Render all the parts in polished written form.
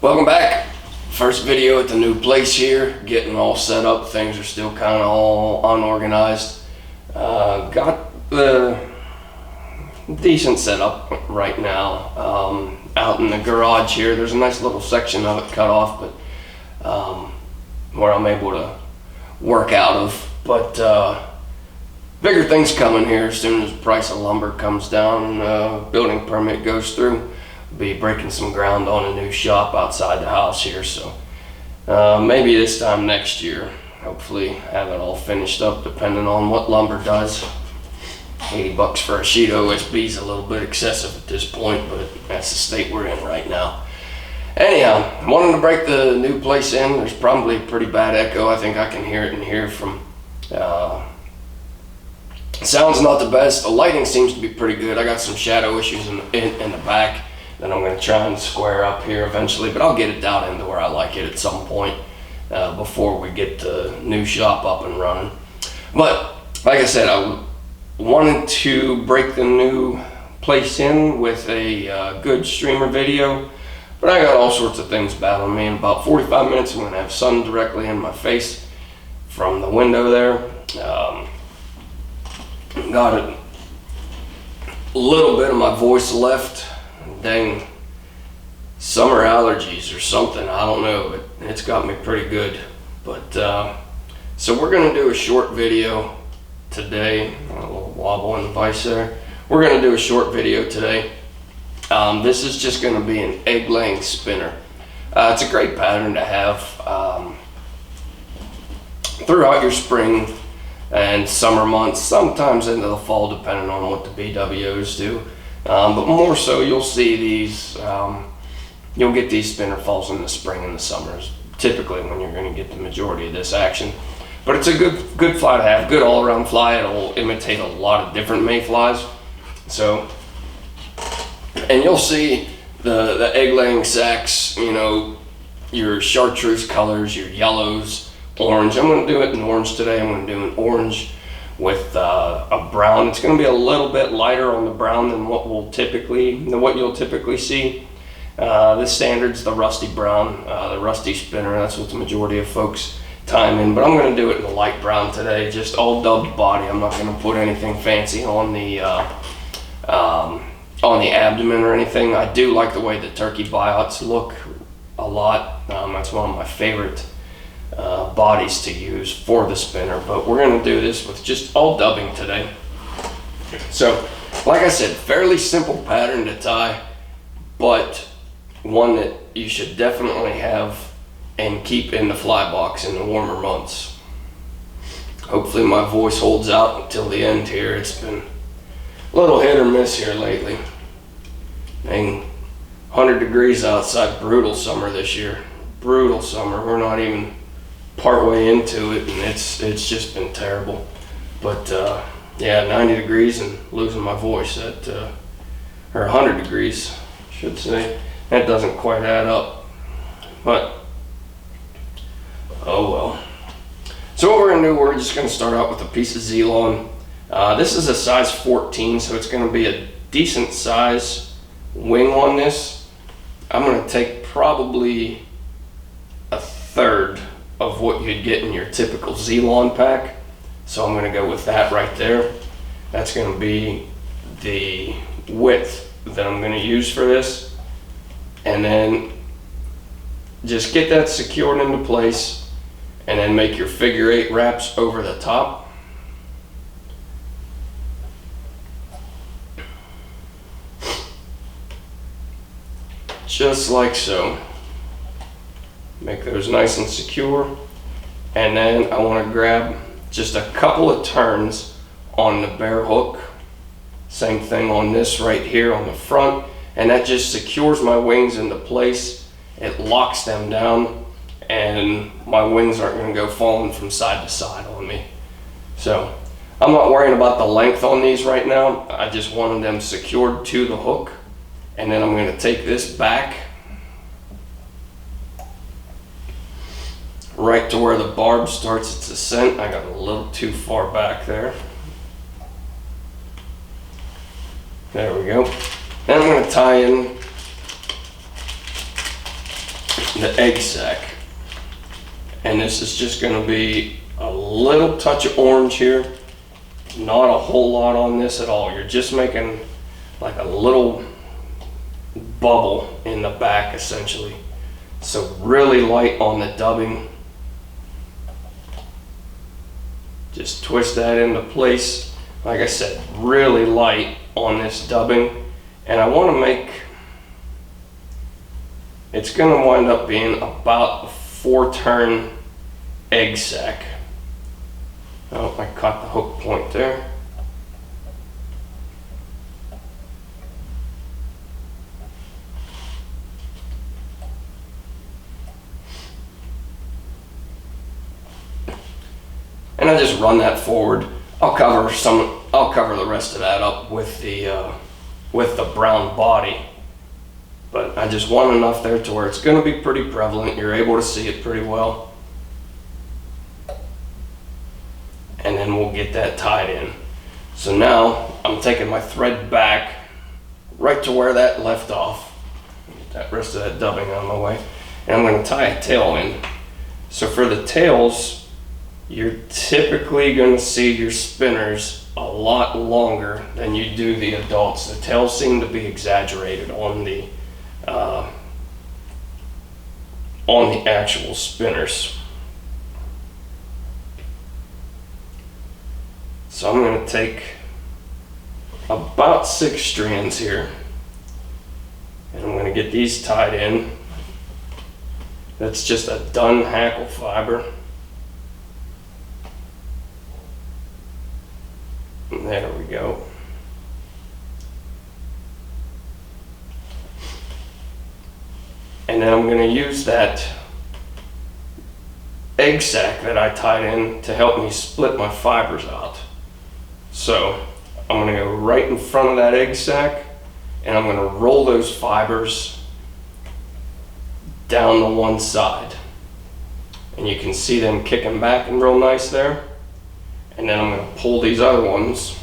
Welcome back. First video at the new place here, getting all set up. Things are still kind of all unorganized. Got the decent setup right now. Out in the garage here, there's a nice little section of it cut off, but where I'm able to work out of. But bigger things coming here as soon as the price of lumber comes down and building permit goes through. Be breaking some ground on a new shop outside the house here, so maybe this time next year, hopefully have it all finished up, depending on what lumber does. $80 for a sheet of OSB is a little bit excessive at this point, but that's the state we're in right now. Anyhow, wanting to break the new place in. There's probably a pretty bad echo. I think I can hear it in here from sound's not the best. The lighting seems to be pretty good. I got some shadow issues in the back that I'm going to try and square up here eventually, but I'll get it down into where I like it at some point before we get the new shop up and running. But like I said, I wanted to break the new place in with a good streamer video, but I got all sorts of things battling me. In about 45 minutes, I'm going to have sun directly in my face from the window there. Got a little bit of my voice left. Dang, summer allergies or something, I don't know, but it's got me pretty good. But so we're going to do a short video today. A little wobble in the vise there. We're going to do a short video today. This is just going to be an egg laying spinner. It's a great pattern to have throughout your spring and summer months, sometimes into the fall, depending on what the BWOs do. But more so, you'll see these, you'll get these spinner falls in the spring and the summers, typically when you're going to get the majority of this action. But it's a good fly to have, good all-around fly. It'll imitate a lot of different mayflies. So, and you'll see the egg-laying sacks, you know, your chartreuse colors, your yellows, orange. I'm going to do it in orange today. I'm going to do an orange with a brown. It's going to be a little bit lighter on the brown than what you'll typically see. The standard's the rusty brown, the rusty spinner. That's what the majority of folks time in. But I'm going to do it in a light brown today, just all dubbed body. I'm not going to put anything fancy on the abdomen or anything. I do like the way the turkey buyouts look a lot. That's one of my favorite bodies to use for the spinner, but we're going to do this with just all dubbing today. So like I said, fairly simple pattern to tie, but one that you should definitely have and keep in the fly box in the warmer months. Hopefully my voice holds out until the end here. It's been a little hit or miss here lately. Dang, 100 degrees outside, brutal summer this year. Brutal summer. We're not even part way into it, and it's just been terrible. But yeah, 90 degrees and losing my voice at or 100 degrees, I should say. That doesn't quite add up, but oh well. So what we're gonna do, we're just gonna start out with a piece of Z-Lon. This is a size 14, so it's gonna be a decent size wing on this. I'm gonna take probably a third of what you'd get in your typical Z-Lon pack. So I'm going to go with that right there. That's going to be the width that I'm going to use for this. And then just get that secured into place and then make your figure 8 wraps over the top. Just like so. Make those nice and secure, and then I want to grab just a couple of turns on the bare hook. Same thing on this right here on the front, and that just secures my wings into place. It locks them down, and my wings aren't going to go falling from side to side on me. So I'm not worrying about the length on these right now. I just wanted them secured to the hook, and then I'm going to take this back right to where the barb starts its ascent. I got a little too far back there. There we go. Then I'm going to tie in the egg sac. And this is just going to be a little touch of orange here. Not a whole lot on this at all. You're just making like a little bubble in the back essentially. So really light on the dubbing. Just twist that into place. Like I said, really light on this dubbing. And I want to make, it's going to wind up being about a 4-turn egg sac. Oh, I caught the hook point there. And I just run that forward. I'll cover the rest of that up with the brown body. But I just want enough there to where it's going to be pretty prevalent. You're able to see it pretty well. And then we'll get that tied in. So now I'm taking my thread back right to where that left off. Get that rest of that dubbing on my way. And I'm going to tie a tail in. So for the tails, you're typically going to see your spinners a lot longer than you do the adults. The tails seem to be exaggerated on the actual spinners. So I'm going to take about 6 strands here, and I'm going to get these tied in. That's just a done hackle fiber. And there we go. And then I'm going to use that egg sac that I tied in to help me split my fibers out. So I'm going to go right in front of that egg sac, and I'm going to roll those fibers down the one side. And you can see them kicking back and real nice there. And then I'm going to pull these other ones.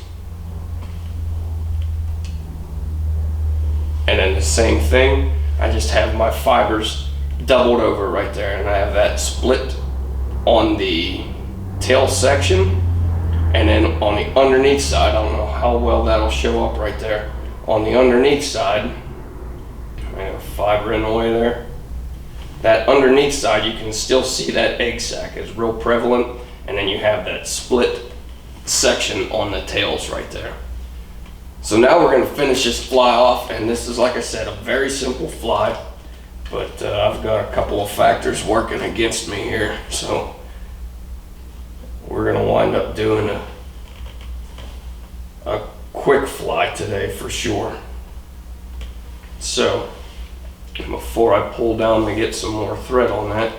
And then the same thing, I just have my fibers doubled over right there, and I have that split on the tail section. And then on the underneath side, I don't know how well that'll show up right there. On the underneath side, I have a fiber in the way there. That underneath side, you can still see that egg sac is real prevalent. And then you have that split section on the tails right there. So now we're going to finish this fly off, and this is, like I said, a very simple fly, but I've got a couple of factors working against me here, so we're going to wind up doing a quick fly today for sure. So before I pull down to get some more thread on that,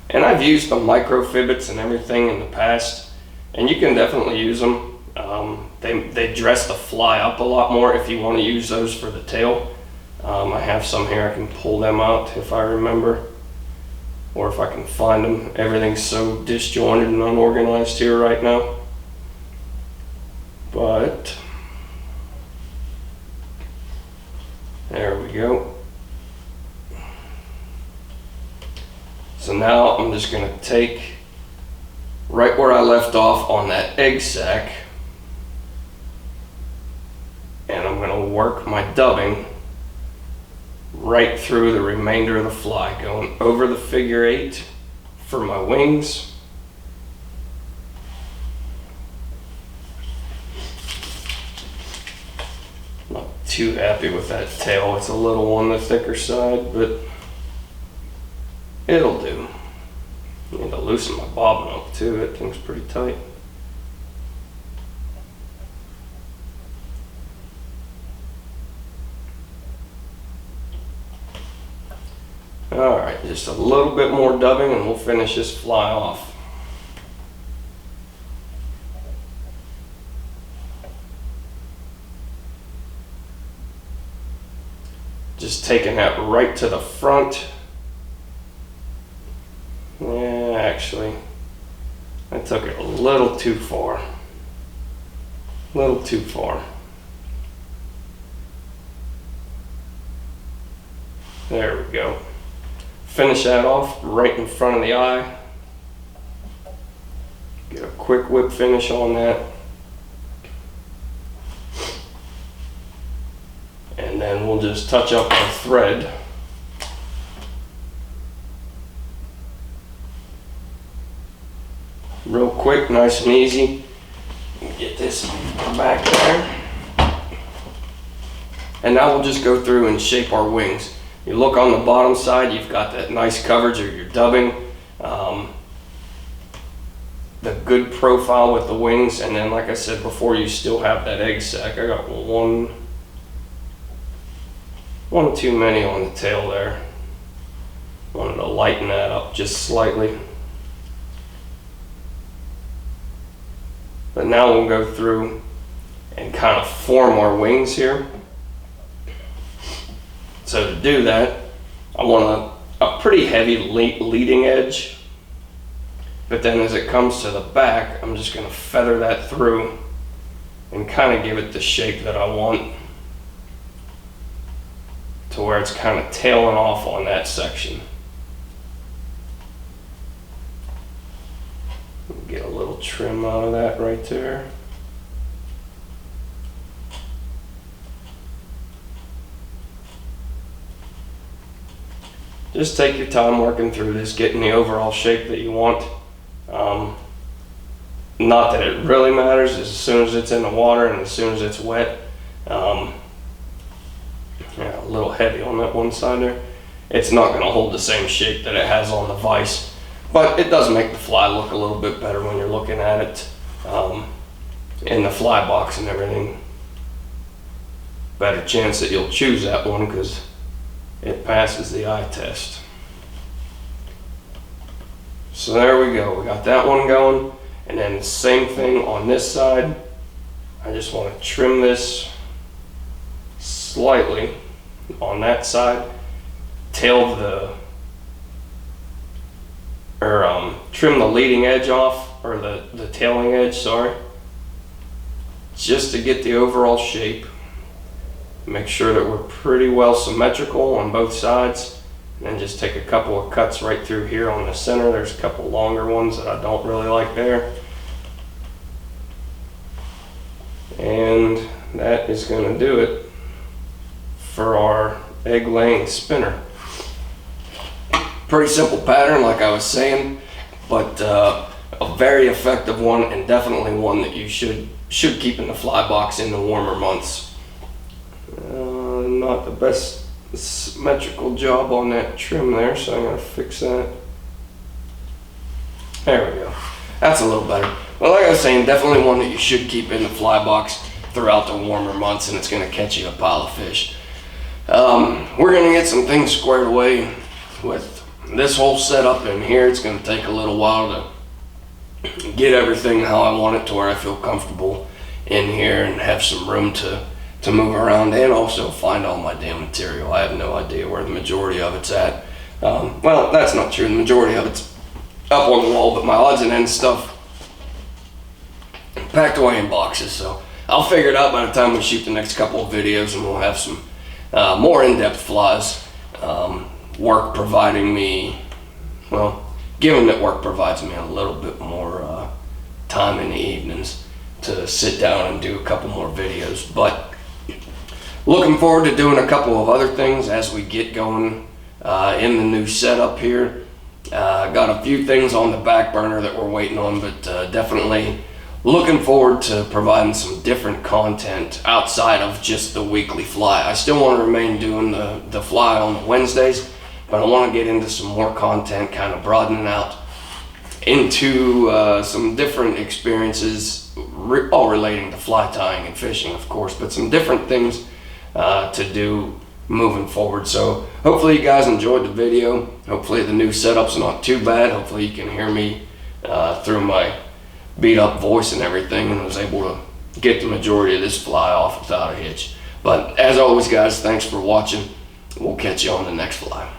and I've used the micro fibbits and everything in the past, and you can definitely use them. They dress the fly up a lot more if you want to use those for the tail. I have some here, I can pull them out if I remember, or if I can find them. Everything's so disjointed and unorganized here right now. But there we go. So now I'm just going to take right where I left off on that egg sac, and I'm going to work my dubbing right through the remainder of the fly, going over the figure 8 for my wings. Not too happy with that tail. It's a little on the thicker side, but it'll do. I need to loosen my bobbin up too. That thing's pretty tight. Alright, just a little bit more dubbing and we'll finish this fly off. Just taking that right to the front. Yeah, actually, I took it a little too far. A little too far. There we go. finish that off right in front of the eye. Get a quick whip finish on that. And then we'll just touch up our thread. Real quick, nice and easy. Get this back there. And now we'll just go through and shape our wings. You look on the bottom side, you've got that nice coverage or your dubbing. The good profile with the wings, and then like I said before, you still have that egg sac. I got one too many on the tail there. Wanted to lighten that up just slightly. But now we'll go through and kind of form our wings here. So to do that, I want a pretty heavy leading edge. But then as it comes to the back, I'm just going to feather that through and kind of give it the shape that I want, to where it's kind of tailing off on that section. Get a little trim out of that right there. Just take your time working through this, getting the overall shape that you want. Not that it really matters as soon as it's in the water and as soon as it's wet. Yeah, a little heavy on that one side there. It's not going to hold the same shape that it has on the vise, but it does make the fly look a little bit better when you're looking at it in the fly box and everything. Better chance that you'll choose that one because it passes the eye test. So there we go, we got that one going, and then the same thing on this side. I just want to trim this slightly on that side, trim the leading edge off, or the tailing edge, sorry, just to get the overall shape. Make sure that we're pretty well symmetrical on both sides, and then just take a couple of cuts right through here on the center. There's a couple longer ones that I don't really like there. And that is going to do it for our egg laying spinner. Pretty simple pattern like I was saying, but a very effective one, and definitely one that you should keep in the fly box in the warmer months. Not the best symmetrical job on that trim there, so I'm going to fix that. There we go. That's a little better. Well, like I was saying, definitely one that you should keep in the fly box throughout the warmer months, and it's going to catch you a pile of fish. We're going to get some things squared away with this whole setup in here. It's going to take a little while to get everything how I want it, to where I feel comfortable in here and have some room to move around, and also find all my damn material. I have no idea where the majority of it's at. Well, that's not true. The majority of it's up on the wall, but my odds and ends stuff packed away in boxes. So I'll figure it out by the time we shoot the next couple of videos, and we'll have some more in-depth flies. Work providing me, well, given that work provides me a little bit more time in the evenings to sit down and do a couple more videos. But looking forward to doing a couple of other things as we get going in the new setup here. Got a few things on the back burner that we're waiting on, but definitely looking forward to providing some different content outside of just the weekly fly. I still want to remain doing the fly on the Wednesdays, but I want to get into some more content, kind of broadening out into some different experiences, all relating to fly tying and fishing, of course, but some different things to do moving forward. So hopefully you guys enjoyed the video. Hopefully the new setup's not too bad. Hopefully you can hear me through my beat up voice and everything, and was able to get the majority of this fly off without a hitch. But as always, guys, thanks for watching. We'll catch you on the next fly.